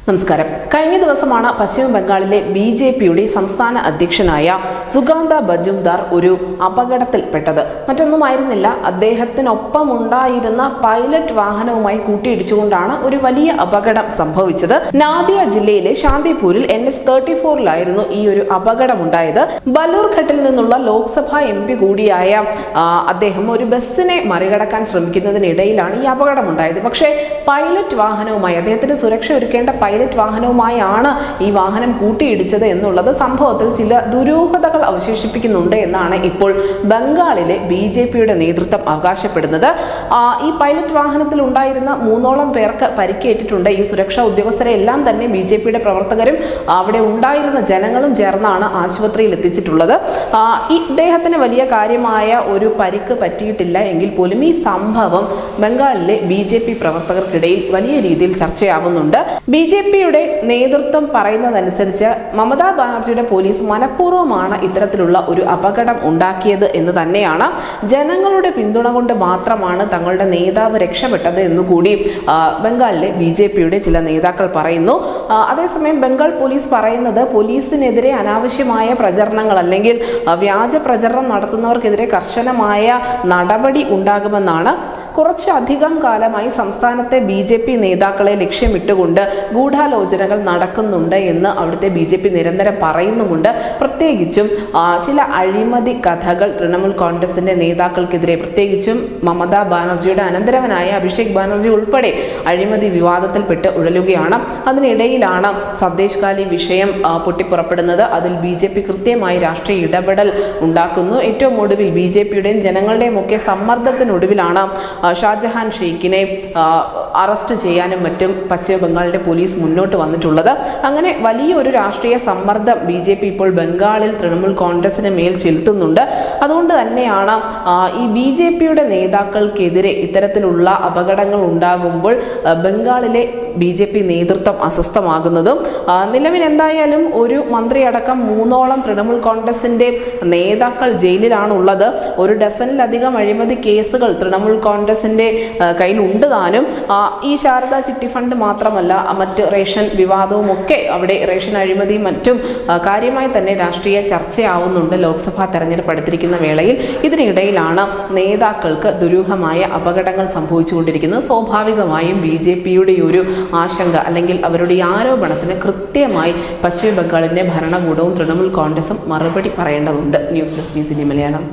നമസ്കാരം. കഴിഞ്ഞ ദിവസമാണ് പശ്ചിമ ബംഗാളിലെ ബിജെപിയുടെ സംസ്ഥാന അധ്യക്ഷനായ സുഗാന്ത മജുംദാർ ഒരു അപകടത്തിൽപ്പെട്ടത്. മറ്റൊന്നുമായിരുന്നില്ല, അദ്ദേഹത്തിനൊപ്പം ഉണ്ടായിരുന്ന പൈലറ്റ് വാഹനവുമായി കൂട്ടിയിടിച്ചുകൊണ്ടാണ് ഒരു വലിയ അപകടം സംഭവിച്ചത്. നാദിയ ജില്ലയിലെ ശാന്തിപൂരിൽ NH-34 ഈ ഒരു അപകടമുണ്ടായത്. ബലൂർഘട്ടിൽ നിന്നുള്ള ലോക്സഭാ MP കൂടിയായ അദ്ദേഹം ഒരു ബസ്സിനെ മറികടക്കാൻ ശ്രമിക്കുന്നതിനിടയിലാണ് ഈ അപകടമുണ്ടായത്. പക്ഷേ പൈലറ്റ് വാഹനവുമായി, അദ്ദേഹത്തിന് സുരക്ഷ ഒരുക്കേണ്ട പൈലറ്റ് വാഹനവുമായാണ് ഈ വാഹനം കൂട്ടിയിടിച്ചത് എന്നുള്ളത് സംഭവത്തിൽ ചില ദുരൂഹതകൾ അവശേഷിപ്പിക്കുന്നുണ്ട് എന്നാണ് ഇപ്പോൾ ബംഗാളിലെ BJPയുടെ നേതൃത്വം അവകാശപ്പെടുന്നത്. ഈ പൈലറ്റ് വാഹനത്തിൽ ഉണ്ടായിരുന്ന 3ഓളം പേർക്ക് പരിക്കേറ്റിട്ടുണ്ട്. ഈ സുരക്ഷാ ഉദ്യോഗസ്ഥരെ എല്ലാം തന്നെ BJPയുടെ പ്രവർത്തകരും അവിടെ ഉണ്ടായിരുന്ന ജനങ്ങളും ചേർന്നാണ് ആശുപത്രിയിൽ എത്തിച്ചിട്ടുള്ളത്. ഇദ്ദേഹത്തിന് വലിയ കാര്യമായ ഒരു പരിക്ക് പറ്റിയിട്ടില്ല എങ്കിൽ പോലും ഈ സംഭവം ബംഗാളിലെ BJP പ്രവർത്തകർക്കിടയിൽ വലിയ രീതിയിൽ ചർച്ചയാവുന്നുണ്ട്. BJPയുടെ നേതൃത്വം പറയുന്നതനുസരിച്ച് മമതാ ബാനർജിയുടെ പോലീസ് മനഃപൂർവ്വമാണ് ഇത്തരത്തിലുള്ള ഒരു അപകടം ഉണ്ടാക്കിയത് എന്ന് തന്നെയാണ്. ജനങ്ങളുടെ പിന്തുണ കൊണ്ട് മാത്രമാണ് തങ്ങളുടെ നേതാവ് രക്ഷപ്പെട്ടത് എന്നുകൂടി ബംഗാളിലെ BJPയുടെ ചില നേതാക്കൾ പറയുന്നു. അതേസമയം ബംഗാൾ പോലീസ് പറയുന്നത് പോലീസിനെതിരെ അനാവശ്യമായ പ്രചരണങ്ങൾ അല്ലെങ്കിൽ വ്യാജ പ്രചരണം നടത്തുന്നവർക്കെതിരെ കർശനമായ നടപടി ഉണ്ടാകുമെന്നാണ്. കുറച്ചധികം കാലമായി സംസ്ഥാനത്തെ BJP നേതാക്കളെ ലക്ഷ്യമിട്ടുകൊണ്ട് ഗൂഢാലോചനകൾ നടക്കുന്നുണ്ട് എന്ന് അവിടുത്തെ BJP നിരന്തരം പറയുന്നുമുണ്ട്. പ്രത്യേകിച്ചും ചില അഴിമതി കഥകൾ തൃണമൂൽ കോൺഗ്രസിന്റെ നേതാക്കൾക്കെതിരെ, പ്രത്യേകിച്ചും മമതാ ബാനർജിയുടെ അനന്തരവനായ അഭിഷേക് ബാനർജി ഉൾപ്പെടെ അഴിമതി വിവാദത്തിൽപ്പെട്ട് ഉഴലുകയാണ്. അതിനിടയിലാണ് സന്ദേശ് ഖാലി വിഷയം പൊട്ടിപ്പുറപ്പെടുന്നത്. അതിൽ BJP കൃത്യമായി രാഷ്ട്രീയ ഇടപെടൽ ഉണ്ടാക്കുന്നു. ഏറ്റവും ഒടുവിൽ BJPയുടെയും ജനങ്ങളുടെയും ഒക്കെ സമ്മർദ്ദത്തിനൊടുവിലാണ് ഷാജഹാൻ ഷെയ്ഖിനെ അറസ്റ്റ് ചെയ്യാനും മറ്റും പശ്ചിമ ബംഗാളിന്റെ പോലീസ് മുന്നോട്ട് വന്നിട്ടുള്ളത്. അങ്ങനെ വലിയൊരു രാഷ്ട്രീയ സമ്മർദ്ദം BJP ഇപ്പോൾ ബംഗാളിൽ തൃണമൂൽ കോൺഗ്രസിന് മേൽ ചെലുത്തുന്നുണ്ട്. അതുകൊണ്ട് തന്നെയാണ് ഈ BJPയുടെ നേതാക്കൾക്കെതിരെ ഇത്തരത്തിലുള്ള അപകടങ്ങൾ ഉണ്ടാകുമ്പോൾ ബംഗാളിലെ BJP നേതൃത്വം അസ്വസ്ഥമാകുന്നതും. നിലവിൽ എന്തായാലും ഒരു മന്ത്രിയടക്കം 3ഓളം തൃണമൂൽ കോൺഗ്രസിന്റെ നേതാക്കൾ ജയിലിലാണുള്ളത്. ഒരു ഡസനിലധികം അഴിമതി കേസുകൾ തൃണമൂൽ കോൺഗ്രസിന്റെ കയ്യിൽ ഉണ്ട് താനും. ഈ ശാരദ ചിട്ടി ഫണ്ട് മാത്രമല്ല, മറ്റ് റേഷൻ വിവാദവും ഒക്കെ, അവിടെ റേഷൻ അഴിമതിയും മറ്റും കാര്യമായി തന്നെ രാഷ്ട്രീയ ചർച്ചയാവുന്നുണ്ട് ലോക്സഭാ തെരഞ്ഞെടുപ്പ് അടുത്തിരിക്കുന്ന വേളയിൽ. ഇതിനിടയിലാണ് നേതാക്കൾക്ക് ദുരൂഹമായ അപകടങ്ങൾ സംഭവിച്ചുകൊണ്ടിരിക്കുന്നത്. സ്വാഭാവികമായും BJPയുടെ ഒരു ആശങ്ക അല്ലെങ്കിൽ അവരുടെ ഈ ആരോപണത്തിന് കൃത്യമായി പശ്ചിമ ബംഗാളിന്റെ ഭരണകൂടവും തൃണമൂൽ കോൺഗ്രസും മറുപടി പറയേണ്ടതുണ്ട്. News desk news India Malayalam.